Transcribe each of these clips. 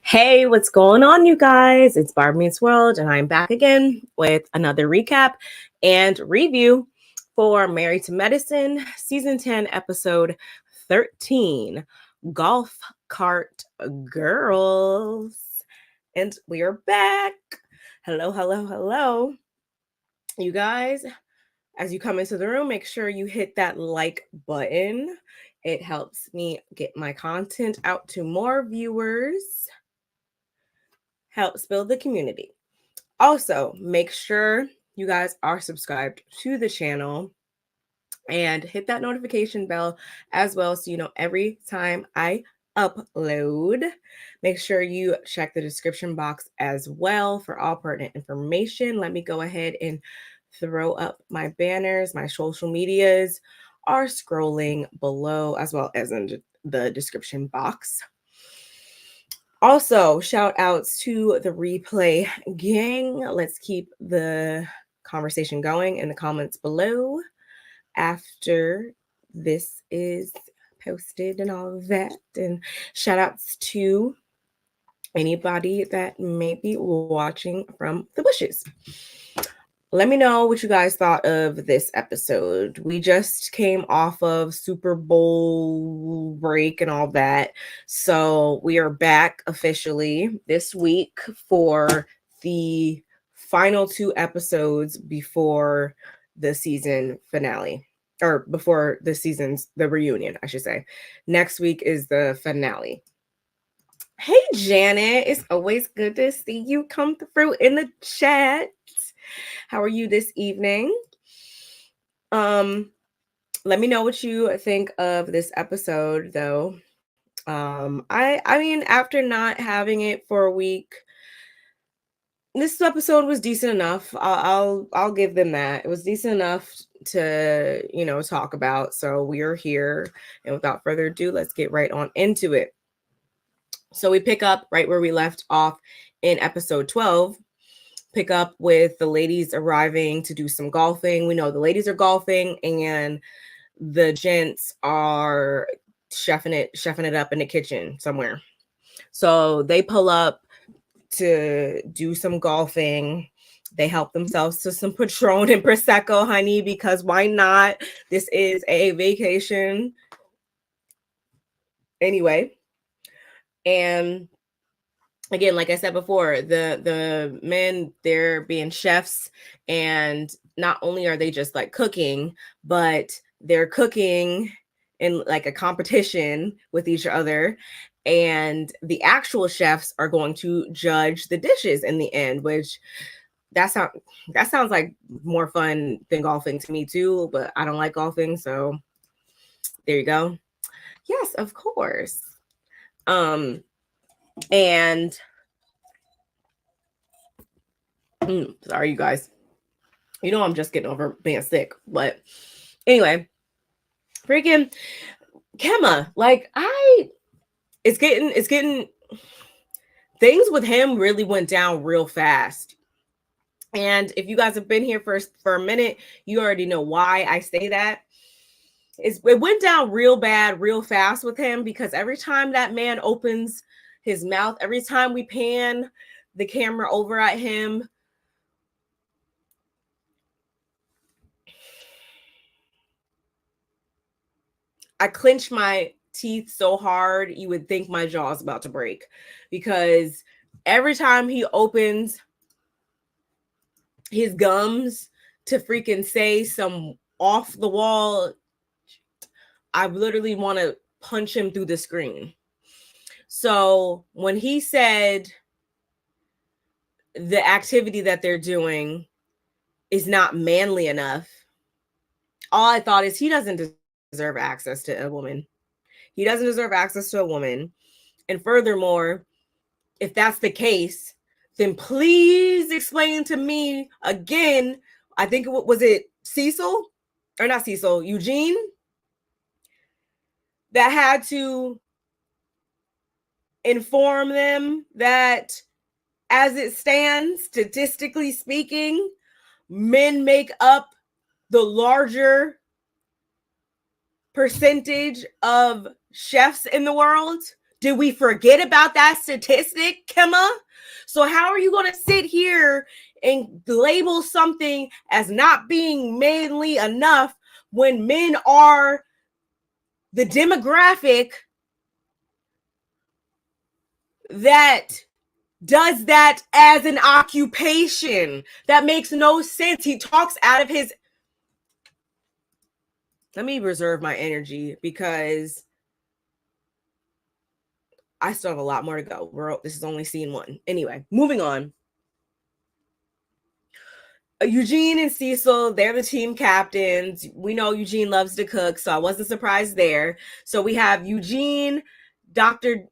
Hey, what's going on, you guys? It's BarbMeetsWorld, and I'm back again with another recap and review for Married to Medicine, Season 10, Episode 13, Golf Cart Girls. And we are back. Hello, hello, hello. You guys, as you come into the room, make sure you hit that like button. It helps me get my content out to more viewers. Helps build the community. Also, make sure you guys are subscribed to the channel and hit that notification bell as well so you know every time I upload. Make sure you check the description box as well for all pertinent information. Let me go ahead and throw up my banners. My social medias are scrolling below as well as in the description box. Also, shout outs to the replay gang. Let's keep the conversation going in the comments below after this is posted and all of that. And shout outs to anybody that may be watching from the bushes. Let me know what you guys thought of this episode. We just came off of Super Bowl break and all that. So we are back officially this week for the final 2 episodes before the season finale. Or before the reunion, I should say. Next week is the finale. Hey, Janet. It's always good to see you come through in the chat. How are you this evening? Let me know what you think of this episode, though. I mean, after not having it for a week, this episode was decent enough. I'll give them that. It was decent enough to talk about. So we are here, and without further ado, let's get right on into it. So we pick up right where we left off in episode 12. Pick up with the ladies arriving to do some golfing. We know the ladies are golfing and the gents are chefing it up in the kitchen somewhere. So they pull up to do some golfing. They help themselves to some Patron and Prosecco, honey, because why not? This is a vacation. Anyway, and again, like I said before, the men, they're being chefs, and not only are they just like cooking, but they're cooking in like a competition with each other, and the actual chefs are going to judge the dishes in the end, which that sounds like more fun than golfing to me too, but I don't like golfing, so there you go. Yes, of course. And sorry, you guys. You know I'm just getting over being sick. But anyway, freaking Kemma, like it's getting things with him really went down real fast. And if you guys have been here for a minute, you already know why I say that. It went down real bad, real fast with him, because every time that man opens his mouth, every time we pan the camera over at him, I clench my teeth so hard you would think my jaw is about to break, because every time he opens his gums to freaking say some off the wall, I literally want to punch him through the screen. So when he said the activity that they're doing is not manly enough, all I thought is he doesn't deserve access to a woman. He doesn't deserve access to a woman. And furthermore, if that's the case, then please explain to me again. I think was it Cecil or not Cecil, Eugene, that had to inform them that as it stands, statistically speaking, men make up the larger percentage of chefs in the world. Did we forget about that statistic, Kemma? So how are you going to sit here and label something as not being manly enough when men are the demographic that does that as an occupation? That makes no sense. He talks out of his... Let me reserve my energy because I still have a lot more to go. This is only scene 1. Anyway, moving on. Eugene and Cecil, they're the team captains. We know Eugene loves to cook, so I wasn't surprised there. So we have Eugene, Dr.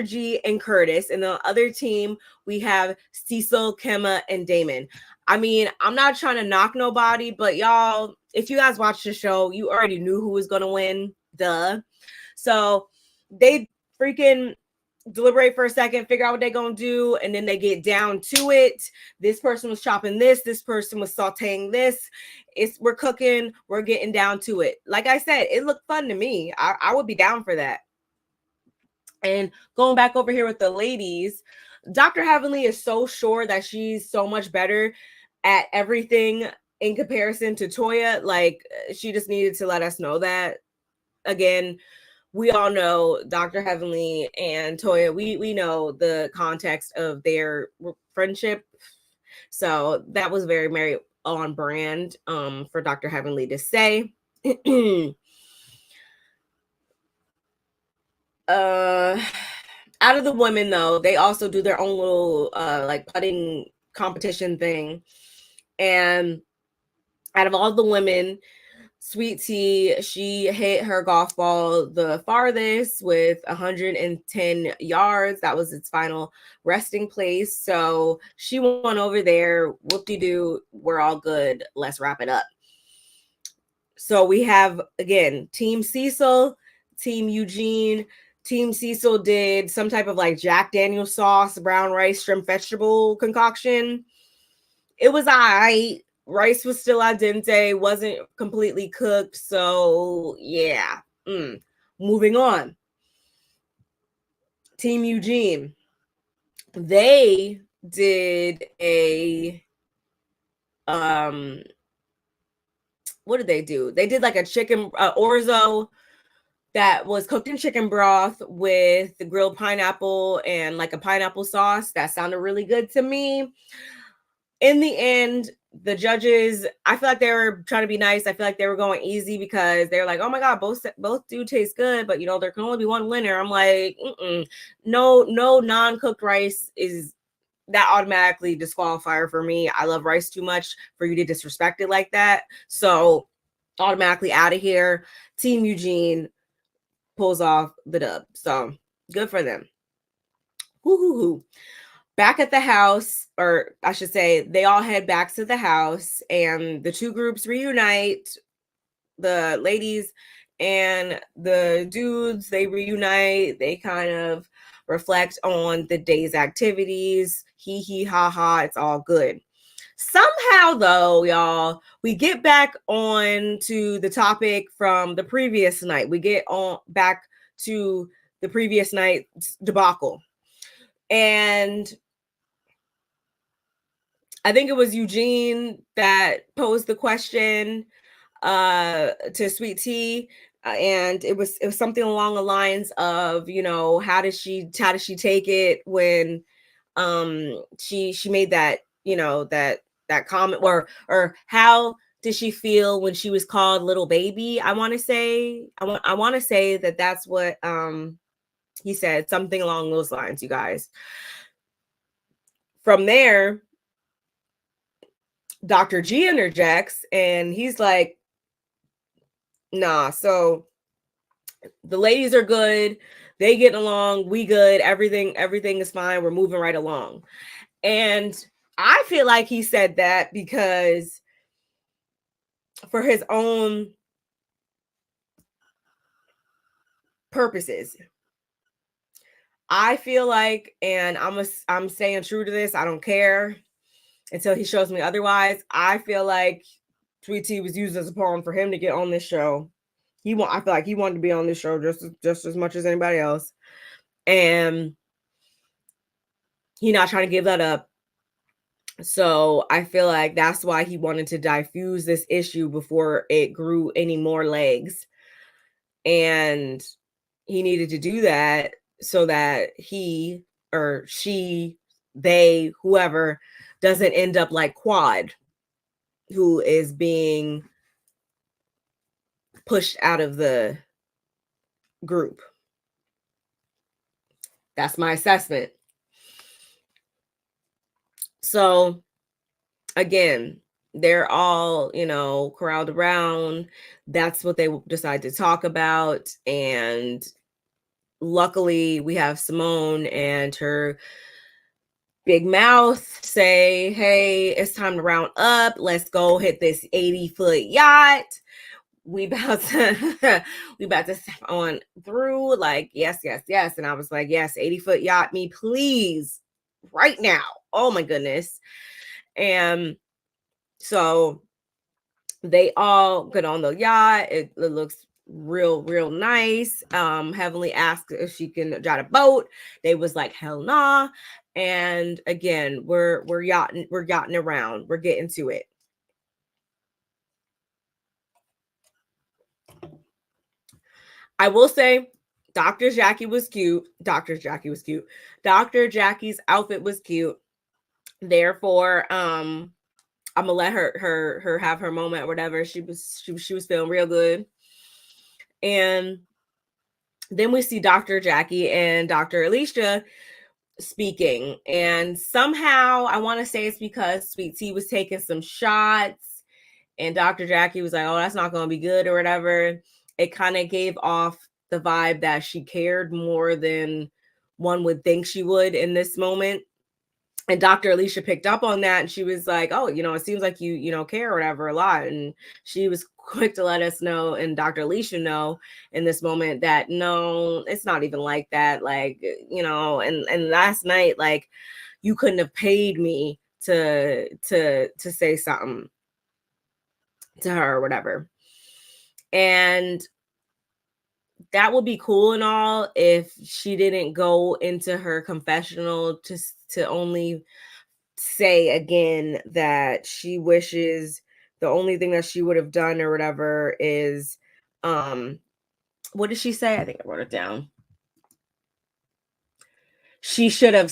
G, and Curtis. And the other team, we have Cecil, Kemma, and Damon. I mean, I'm not trying to knock nobody, but y'all, if you guys watched the show, you already knew who was going to win. Duh. So they freaking deliberate for a second, figure out what they're going to do, and then they get down to it. This person was chopping this person was sauteing this. We're cooking, we're getting down to it. Like I said, it looked fun to me. I would be down for that. And going back over here with the ladies, Dr. Heavenly is so sure that she's so much better at everything in comparison to Toya. Like, she just needed to let us know that. Again, we all know Dr. Heavenly and Toya, we know the context of their friendship. So that was very on brand for Dr. Heavenly to say. Out of the women, though, they also do their own little like putting competition thing. And out of all the women, Sweet Tea, she hit her golf ball the farthest with 110 yards. That was its final resting place. So she went over there. Whoop-de-doo. We're all good. Let's wrap it up. So we have, again, Team Cecil, Team Eugene. Team Cecil did some type of like Jack Daniel's sauce, brown rice, shrimp vegetable concoction. It was all right. Rice was still al dente, wasn't completely cooked. So yeah. Moving on. Team Eugene. They did a what did they do? They did like a chicken orzo that was cooked in chicken broth with the grilled pineapple and like a pineapple sauce. That sounded really good to me. In the end, the judges, I feel like they were trying to be nice. I feel like they were going easy because they're like, oh my God, both do taste good, but you know, there can only be one winner. I'm like, no non-cooked rice is that automatically disqualifier for me. I love rice too much for you to disrespect it like that. So automatically out of here. Team Eugene pulls off the dub. So good for them. Woo-hoo-hoo. Back at the house, or I should say, they all head back to the house and the two groups reunite. The ladies and the dudes, they reunite. They kind of reflect on the day's activities. Hee hee ha ha. It's all good. Somehow, though, y'all, we get back on to the topic from the previous night. We get on back to the previous night's debacle. And I think it was Eugene that posed the question to Sweet Tea, and it was something along the lines of, you know, how does she take it when she made that, you know, that comment, or how did she feel when she was called little baby? I want to say that that's what he said, something along those lines, you guys. From there, Dr. G interjects and he's like, nah, so the ladies are good, they getting along, we good, everything is fine, we're moving right along. And I feel like he said that because for his own purposes. I feel like, and I'm staying true to this, I don't care until he shows me otherwise. I feel like Sweet Tea was used as a pawn for him to get on this show. I feel like he wanted to be on this show just as much as anybody else. and he's not trying to give that up. So I feel like that's why he wanted to diffuse this issue before it grew any more legs. And he needed to do that so that he or she, they, whoever, doesn't end up like Quad, who is being pushed out of the group. That's my assessment. So again, they're all, corralled around. That's what they decide to talk about. And luckily, we have Simone and her big mouth say, hey, it's time to round up. Let's go hit this 80-foot yacht. We about to step on through. Like, yes. And I was like, yes, 80-foot yacht, me, please, right now. Oh my goodness. And so they all get on the yacht. It looks real nice. Heavenly asked if she can drive a boat. They was like, hell nah. And again, we're yachting around. We're getting to it. I will say Dr. Jackie was cute. Dr. Jackie's outfit was cute. Therefore, I'm gonna let her have her moment or whatever. She was feeling real good. And then we see Dr. Jackie and Dr. Alicia speaking. And somehow I want to say it's because Sweet Tea was taking some shots and Dr. Jackie was like, oh, that's not going to be good or whatever. It kind of gave off the vibe that she cared more than one would think she would in this moment. And Dr. Alicia picked up on that and she was like, oh, it seems like you care or whatever a lot. And she was quick to let us know, and Dr. Alicia know in this moment, that no, it's not even like that. Like, and last night, like, you couldn't have paid me to say something to her or whatever. And that would be cool and all if she didn't go into her confessional to only say again that she wishes the only thing that she would have done or whatever is what did she say? I think I wrote it down. She should have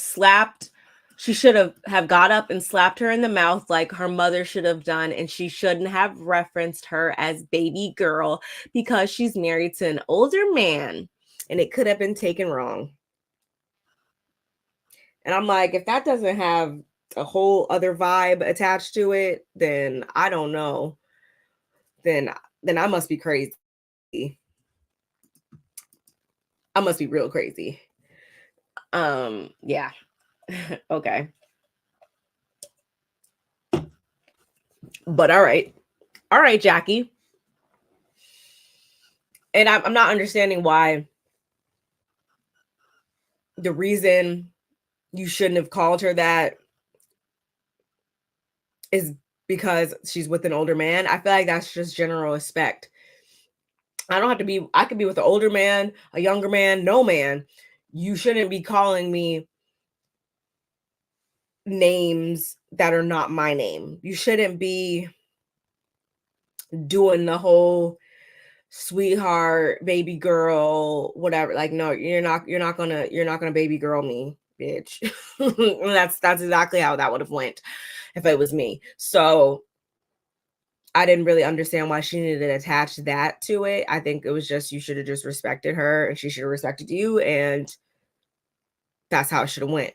got up and slapped her in the mouth like her mother should have done, and she shouldn't have referenced her as baby girl because she's married to an older man and it could have been taken wrong. And I'm like, if that doesn't have a whole other vibe attached to it, then I don't know. Then I must be crazy. I must be real crazy. Yeah. Okay. But all right, Jackie. And I'm not understanding why the reason you shouldn't have called her that is because she's with an older man. I feel like that's just general respect. I could be with an older man, a younger man, no man. You shouldn't be calling me names that are not my name. You shouldn't be doing the whole sweetheart, baby girl, whatever. Like, no, you're not gonna baby girl me, bitch. That's exactly how that would have went if it was me. So I didn't really understand why she needed to attach that to it. I think it was just, you should have just respected her and she should have respected you, and that's how it should have went.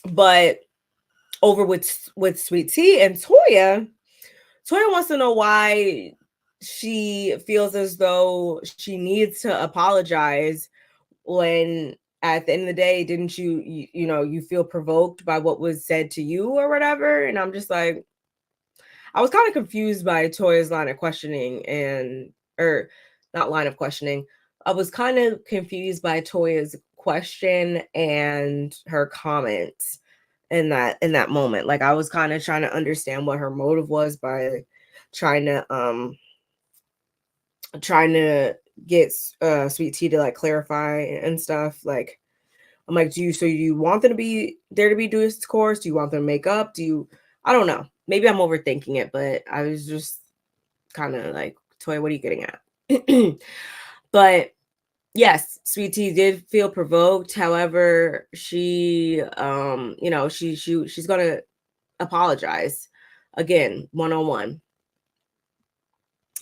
But over with Sweet Tea and Toya wants to know why she feels as though she needs to apologize when at the end of the day, didn't you feel provoked by what was said to you or whatever? And I'm just like, I was kind of confused by Toya's line of questioning or not line of questioning. I was kind of confused by Toya's question and her comments in that moment. Like, I was kind of trying to understand what her motive was by trying to trying to get Sweet Tea to like clarify and stuff. Like, I'm like, do you want them to be there to be doing this course? Do you want them to make up? I don't know. Maybe I'm overthinking it, but I was just kind of like, Toya, what are you getting at? But yes, Sweet Tea did feel provoked. However, she's gonna apologize again, one-on-one.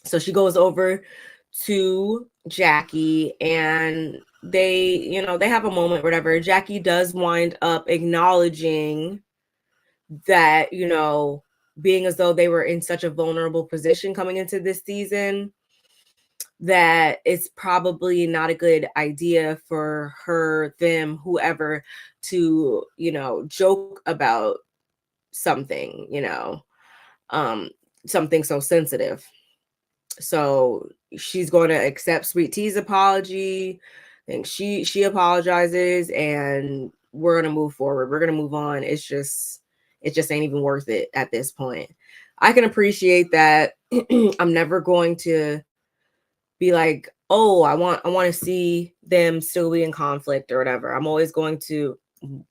So she goes over to Jackie and they have a moment, whatever. Jackie does wind up acknowledging that, being as though they were in such a vulnerable position coming into this season, that it's probably not a good idea for her, them, whoever, to, joke about something, something so sensitive. So she's going to accept Sweet Tea's apology. I think she apologizes, and we're going to move forward. We're going to move on. It just ain't even worth it at this point. I can appreciate that. I'm never going to be like, oh, I want to see them still be in conflict or whatever. I'm always going to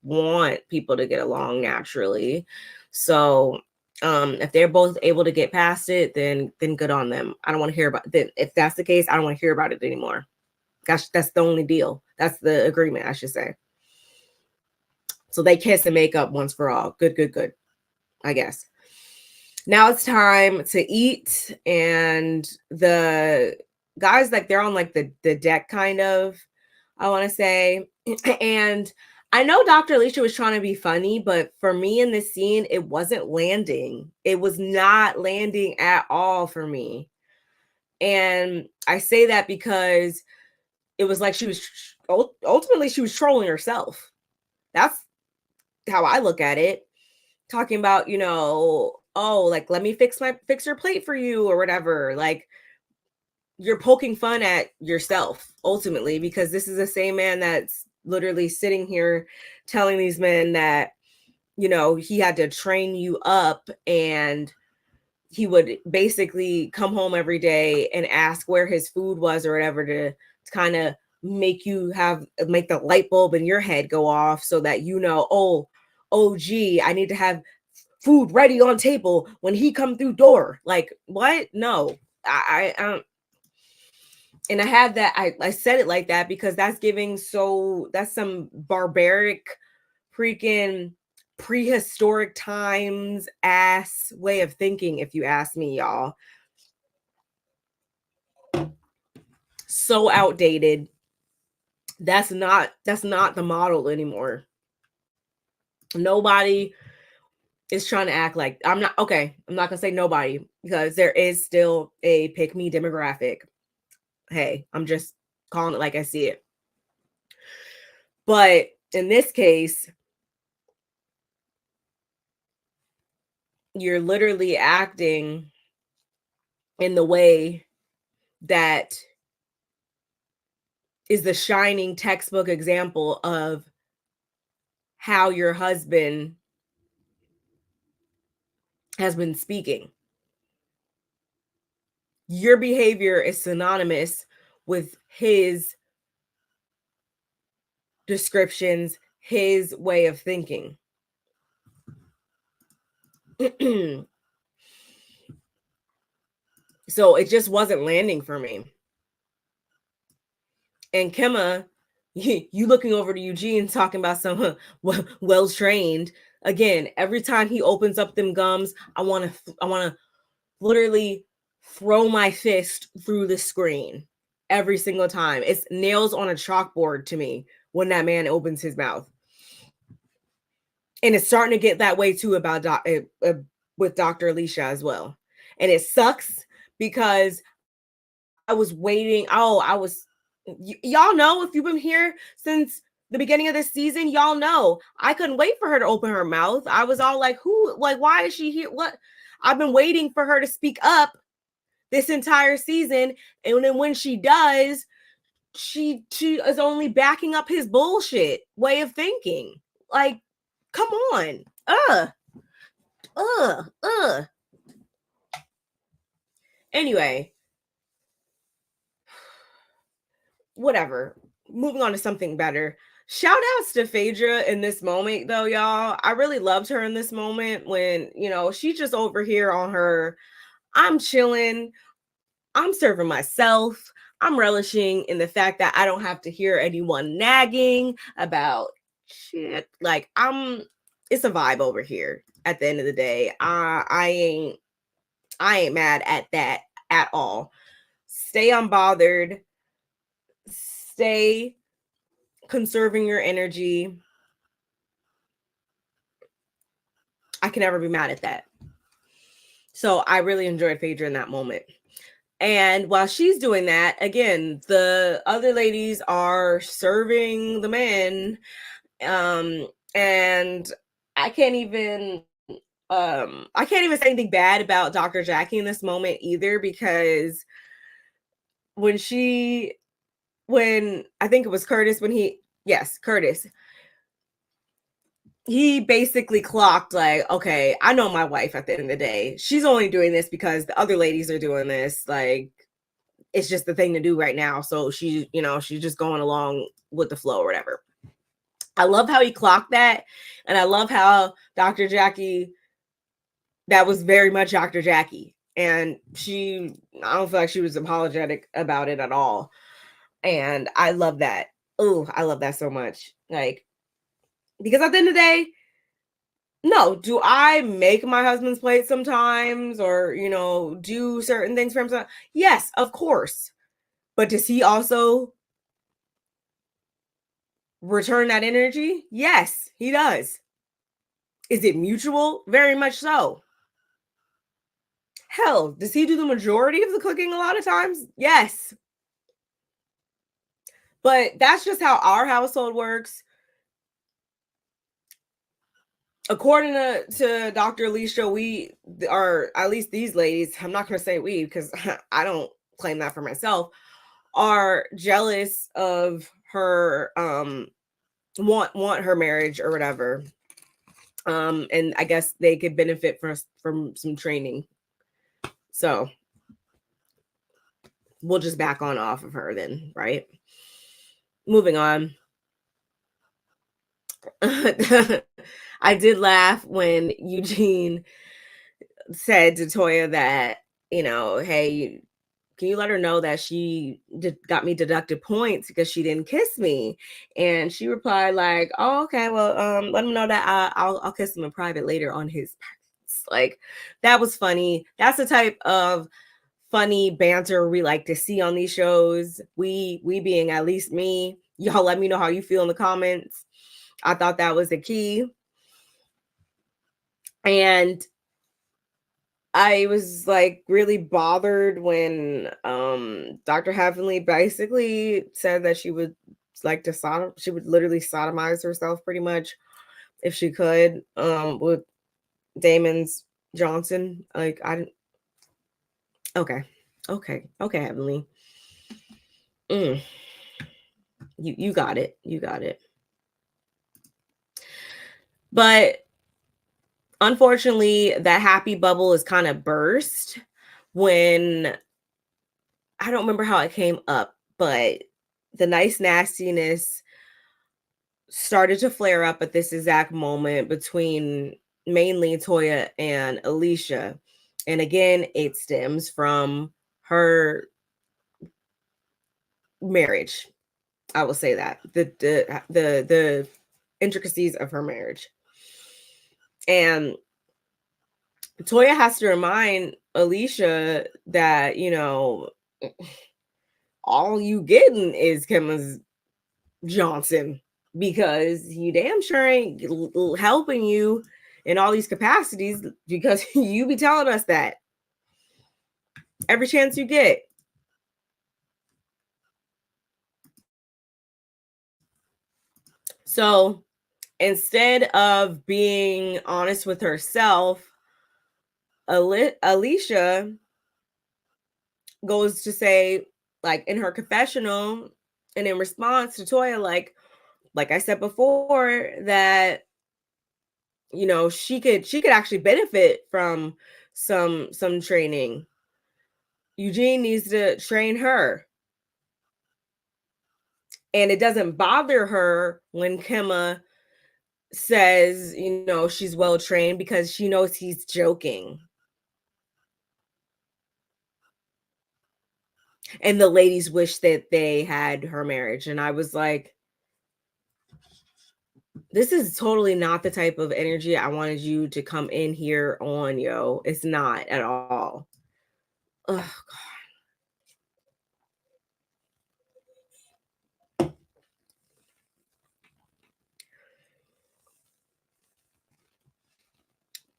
want people to get along naturally. So if they're both able to get past it, then good on them. I don't want to hear about that. If that's the case, I don't want to hear about it anymore. That's the only deal. That's the agreement, I should say. So they kiss and make up once for all. Good, I guess. Now it's time to eat, and the guys, like, they're on like the deck kind of, I want to say. And I know Dr. Alicia was trying to be funny, but for me in this scene, it wasn't landing. It was not landing at all for me. And I say that because it was like she was ultimately she was trolling herself. That's how I look at it. Talking about, oh, like, let me fix your plate for you or whatever. Like, you're poking fun at yourself ultimately, because this is the same man that's literally sitting here telling these men that, he had to train you up, and he would basically come home every day and ask where his food was or whatever to kind of make the light bulb in your head go off, so that, gee, I need to have food ready on table when he come through door. Like, what? No, I and I had that. I said it like that because that's some barbaric, freaking prehistoric times ass way of thinking, if you ask me, y'all. So outdated. That's not the model anymore. Nobody is trying to act like I'm not gonna say nobody, because there is still a pick me demographic. Hey, I'm just calling it like I see it. But in this case, you're literally acting in the way that is the shining textbook example of how your husband has been speaking. Your behavior is synonymous with his descriptions, his way of thinking. So it just wasn't landing for me. And Kemma, you looking over to Eugene talking about some well trained. Again, every time he opens up them gums, I want to literally throw my fist through the screen every single time. It's nails on a chalkboard to me when that man opens his mouth. And it's starting to get that way too about with Dr. Alicia as well. And it sucks because I was waiting. Y'all know, if you've been here since the beginning of this season, y'all know I couldn't wait for her to open her mouth. I was all like, why is she here? What? I've been waiting for her to speak up this entire season. And then when she does, she is only backing up his bullshit way of thinking. Like, come on. Anyway, whatever. Moving on to something better. Shout outs to Phaedra in this moment, though, y'all. I really loved her in this moment when, she's just over here on her, I'm chilling, I'm serving myself, I'm relishing in the fact that I don't have to hear anyone nagging about shit. Like, it's a vibe over here at the end of the day. I ain't mad at that at all. Stay unbothered, stay conserving your energy. I can never be mad at that. So I really enjoyed Phaedra in that moment. And while she's doing that, again, the other ladies are serving the men. And I can't even say anything bad about Dr. Jackie in this moment either, because when I think it was Curtis, Curtis, he basically clocked like, okay, I know my wife at the end of the day. She's only doing this because the other ladies are doing this. Like, it's just the thing to do right now. So she's just going along with the flow or whatever. I love how he clocked that. And I love how Dr. Jackie, that was very much Dr. Jackie. And I don't feel like she was apologetic about it at all. And I love that. Oh, I love that so much. Like, because at the end of the day, no, do I make my husband's plate sometimes or, do certain things for him? Yes, of course. But does he also return that energy? Yes, he does. Is it mutual? Very much so. Hell, does he do the majority of the cooking a lot of times? Yes. But that's just how our household works. According to Dr. Alicia, we are, at least these ladies, I'm not going to say we because I don't claim that for myself, are jealous of her, want her marriage or whatever. And I guess they could benefit from some training. So we'll just back on off of her then, right? Moving on. I did laugh when Eugene said to Toya that, hey, can you let her know that she got me deducted points because she didn't kiss me? And she replied like, oh, okay, well, let him know that I'll kiss him in private later on his parts. Like, that was funny. That's the type of funny banter we like to see on these shows. We being at least me. Y'all let me know how you feel in the comments. I thought that was the key. And I was like really bothered when Dr. Heavenly basically said that she would she would literally sodomize herself pretty much if she could with Damon's Johnson. Like, okay, Heavenly. You got it. You got it. But unfortunately, that happy bubble is kind of burst when, I don't remember how it came up, but the nice nastiness started to flare up at this exact moment between mainly Toya and Alicia. And again, it stems from her marriage. I will say that the intricacies of her marriage. And Toya has to remind Alicia that, all you getting is Kim's Johnson, because he damn sure ain't helping you in all these capacities, because you be telling us that every chance you get. So instead of being honest with herself, Alicia goes to say, like in her confessional and in response to Toya, like I said before, that she could actually benefit from some training. Eugene needs to train her. And it doesn't bother her when Kemma says, she's well trained, because she knows he's joking. And the ladies wish that they had her marriage. And I was like, this is totally not the type of energy I wanted you to come in here on, yo. It's not at all. Ugh.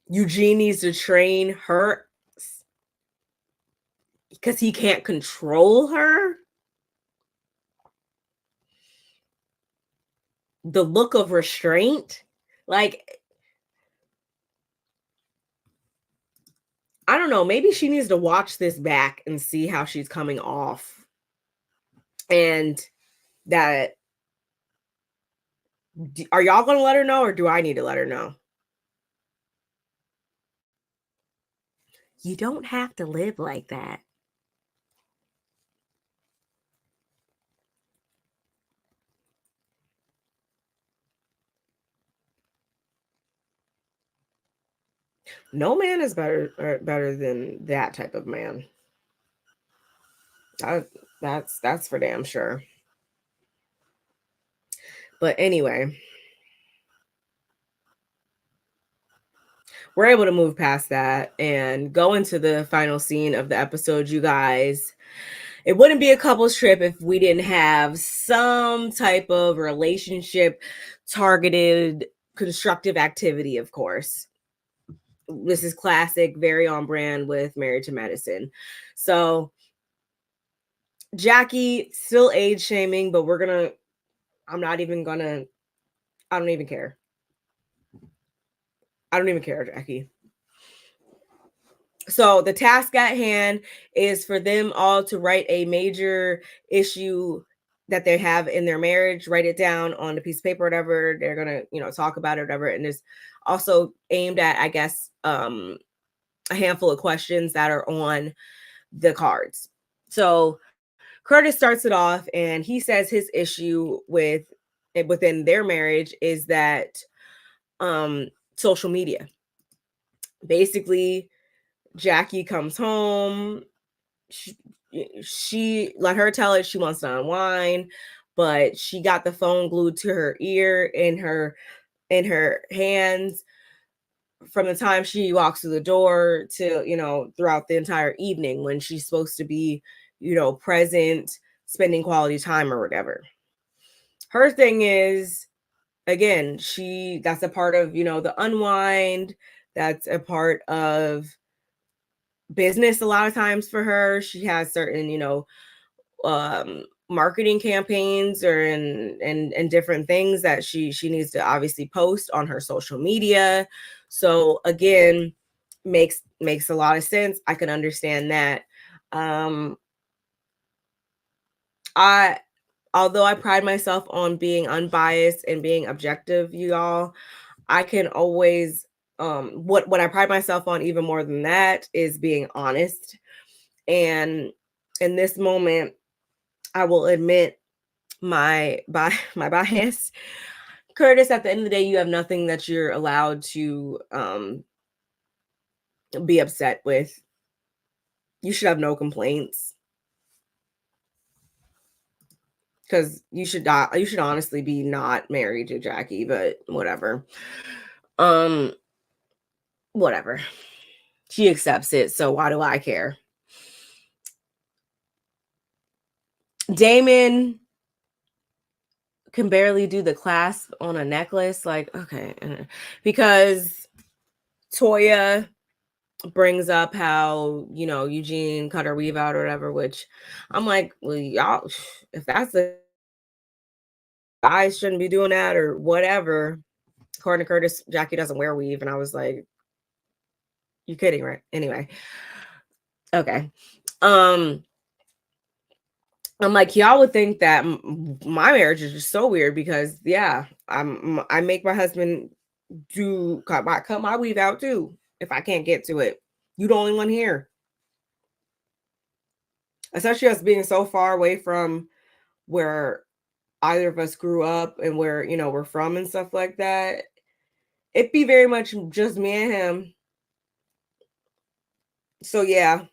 Eugene needs to train her because he can't control her. The look of restraint, like, I don't know, maybe she needs to watch this back and see how she's coming off. And that, are y'all going to let her know, or do I need to let her know? You don't have to live like that. No man is better than that type of man. That's for damn sure. But anyway, we're able to move past that and go into the final scene of the episode, you guys. It wouldn't be a couples trip if we didn't have some type of relationship targeted constructive activity, of course. This is classic, very on brand with Married to Medicine. So Jackie still age shaming, but I don't even care. I don't even care, Jackie. So the task at hand is for them all to write a major issue that they have in their marriage, write it down on a piece of paper, whatever. They're going to, talk about it, whatever. And it's also aimed at, I guess, a handful of questions that are on the cards. So Curtis starts it off, and he says his issue within their marriage is that social media. Basically, Jackie comes home. She let her tell it she wants to unwind, but she got the phone glued to her ear in her hands from the time she walks through the door to throughout the entire evening when she's supposed to be present, spending quality time or whatever. Her thing is, again, that's a part of the unwind. That's a part of business a lot of times for her. She has certain marketing campaigns and different things that she needs to obviously post on her social media. So again, makes a lot of sense. I can understand that. Although I pride myself on being unbiased and being objective, you all, I can always what I pride myself on even more than that is being honest. And in this moment, I will admit my bias. Curtis, at the end of the day, you have nothing that you're allowed to be upset with. You should have no complaints. Because you should honestly be not married to Jackie, but whatever. Whatever. She accepts it, so why do I care? Damon can barely do the clasp on a necklace. Like, okay. Because Toya brings up how, Eugene cut her weave out or whatever, which I'm like, well, y'all, if that's the guys shouldn't be doing that or whatever. According to Curtis, Jackie doesn't wear weave. And I was like, you kidding, right? Anyway. Okay. I'm like, y'all would think that my marriage is just so weird because I make my husband cut my weave out too if I can't get to it. You the only one here. Especially us being so far away from where either of us grew up and where, we're from and stuff like that, it'd be very much just me and him. So yeah,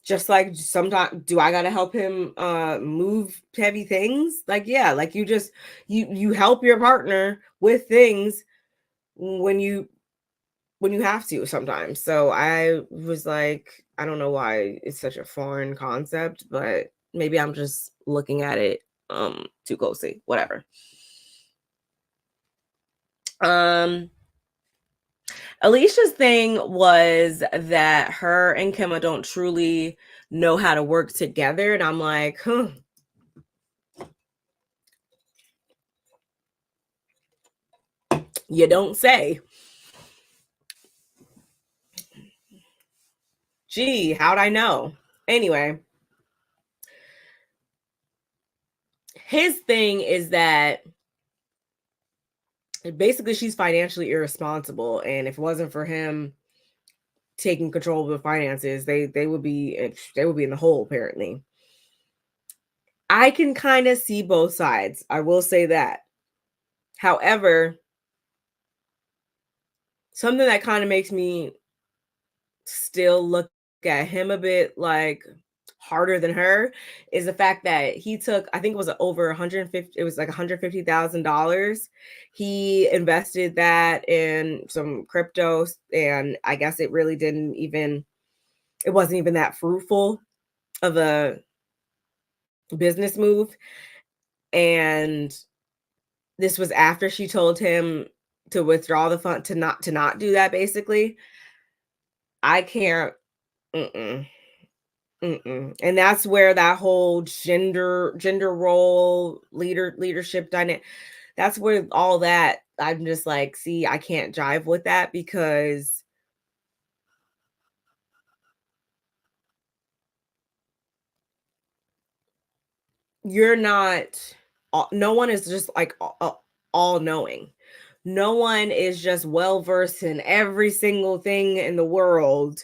just like sometimes, do I gotta help him move heavy things? Like, yeah, like you help your partner with things when you have to sometimes. So I was like, I don't know why it's such a foreign concept, but maybe I'm just looking at it too closely. Whatever. Alicia's thing was that her and Kimma don't truly know how to work together. And I'm like, you don't say. Gee, how'd I know? Anyway, his thing is that basically she's financially irresponsible. And if it wasn't for him taking control of the finances, they would be in the hole, apparently. I can kind of see both sides. I will say that. However, something that kind of makes me still look at him a bit like harder than her is the fact that he took, I think it was over 150, it was like $150,000. He invested that in some crypto, and I guess it really it wasn't even that fruitful of a business move. And this was after she told him to withdraw the fund, to not do that, basically. I can't. Mm-mm. Mm-mm. And that's where that whole gender role, leadership dynamic, that's where all that, I'm just like, see, I can't jive with that, because you're not, no one is just like all knowing. No one is just well versed in every single thing in the world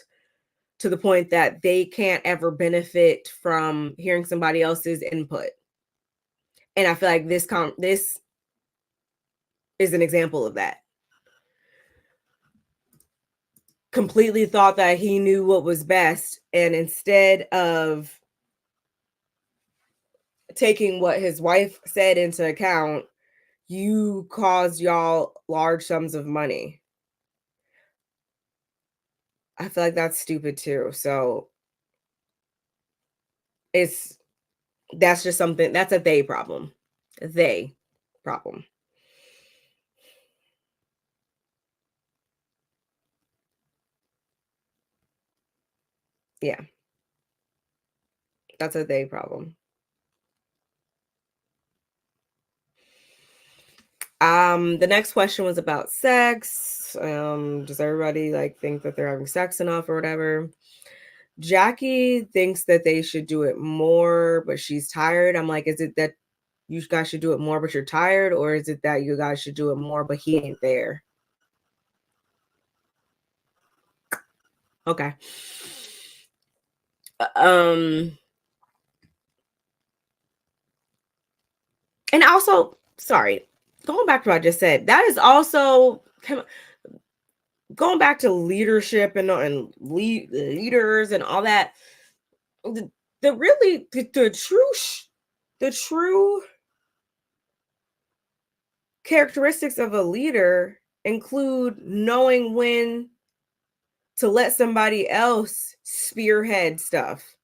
to the point that they can't ever benefit from hearing somebody else's input. And I feel like this is an example of that. Completely thought that he knew what was best, and instead of taking what his wife said into account, you caused y'all large sums of money. I feel like that's stupid too. So it's that's just something, that's a they problem. They problem. Yeah, that's a they problem. The next question was about sex. Does everybody like think that they're having sex enough or whatever? Jackie thinks that they should do it more, but she's tired. I'm like, is it that you guys should do it more, but you're tired, or is it that you guys should do it more, but he ain't there? Okay. Um, and also, sorry, going back to what I just said, that is also going back to leadership and leaders and all that. The really the true characteristics of a leader include knowing when to let somebody else spearhead stuff.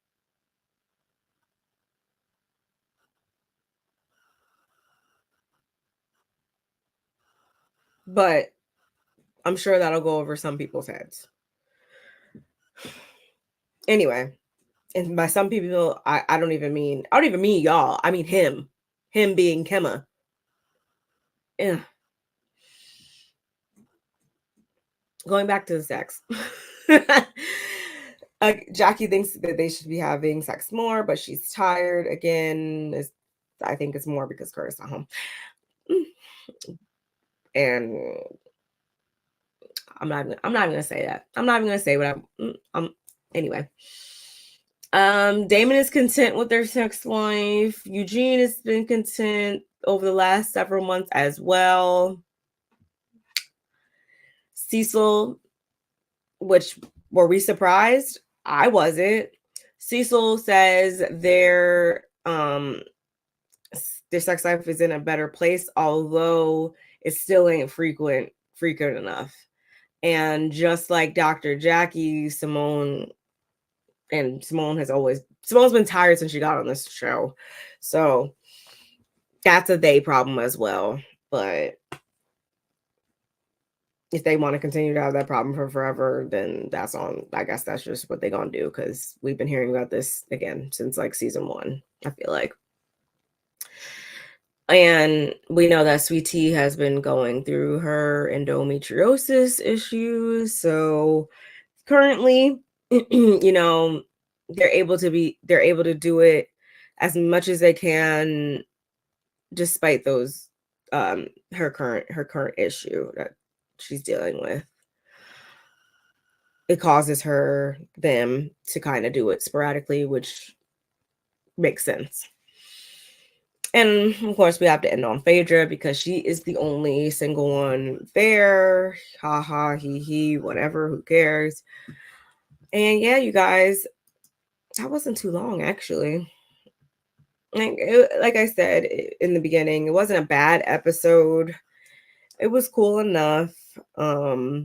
But I'm sure that'll go over some people's heads. Anyway, and by some people, I don't even mean y'all. I mean him. Him being Kemma. Yeah. Going back to the sex. Jackie thinks that they should be having sex more, but she's tired. Again, I think it's more because Curtis not home. And I'm not even gonna say that. I'm not even gonna say what I'm anyway. Damon is content with their sex life. Eugene has been content over the last several months as well. Cecil, which were we surprised? I wasn't. Cecil says their sex life is in a better place, although it still ain't frequent enough. And just like Dr. Jackie, Simone has Simone's been tired since she got on this show. So that's a they problem as well. But if they want to continue to have that problem for forever, then that's on. I guess that's just what they're gonna do, because we've been hearing about this again since like season 1, I feel like. And we know that Sweet Tea has been going through her endometriosis issues. So currently, you know, they're able to do it as much as they can, despite those her current issue that she's dealing with. It causes them to kind of do it sporadically, which makes sense. And of course, we have to end on Phaedra because she is the only single one there. Ha ha, he, whatever, who cares? And yeah, you guys, that wasn't too long, actually. Like I said in the beginning, it wasn't a bad episode. It was cool enough. Yeah,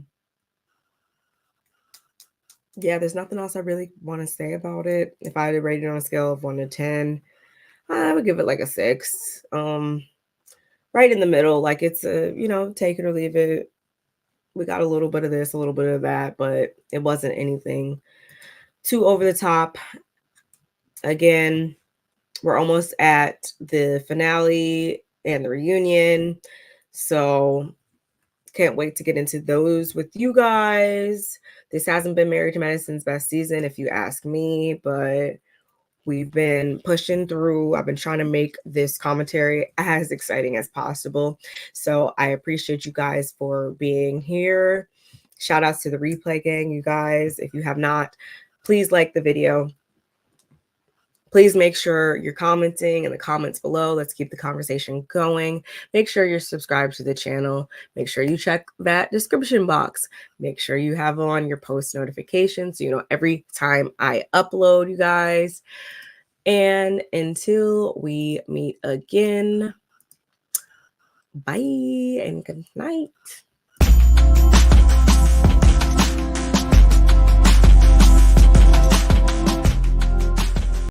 there's nothing else I really want to say about it. If I had to rate it on a scale of 1 to 10, I would give it like a 6. Right in the middle, like it's a, take it or leave it. We got a little bit of this, a little bit of that, but it wasn't anything too over the top. Again, we're almost at the finale and the reunion, so can't wait to get into those with you guys. This hasn't been Married to Medicine's best season, if you ask me, but we've been pushing through. I've been trying to make this commentary as exciting as possible. So I appreciate you guys for being here. Shout outs to the replay gang, you guys. If you have not, please like the video. Please make sure you're commenting in the comments below. Let's keep the conversation going. Make sure you're subscribed to the channel. Make sure you check that description box. Make sure you have on your post notifications so you know every time I upload, you guys. And until we meet again, bye and good night.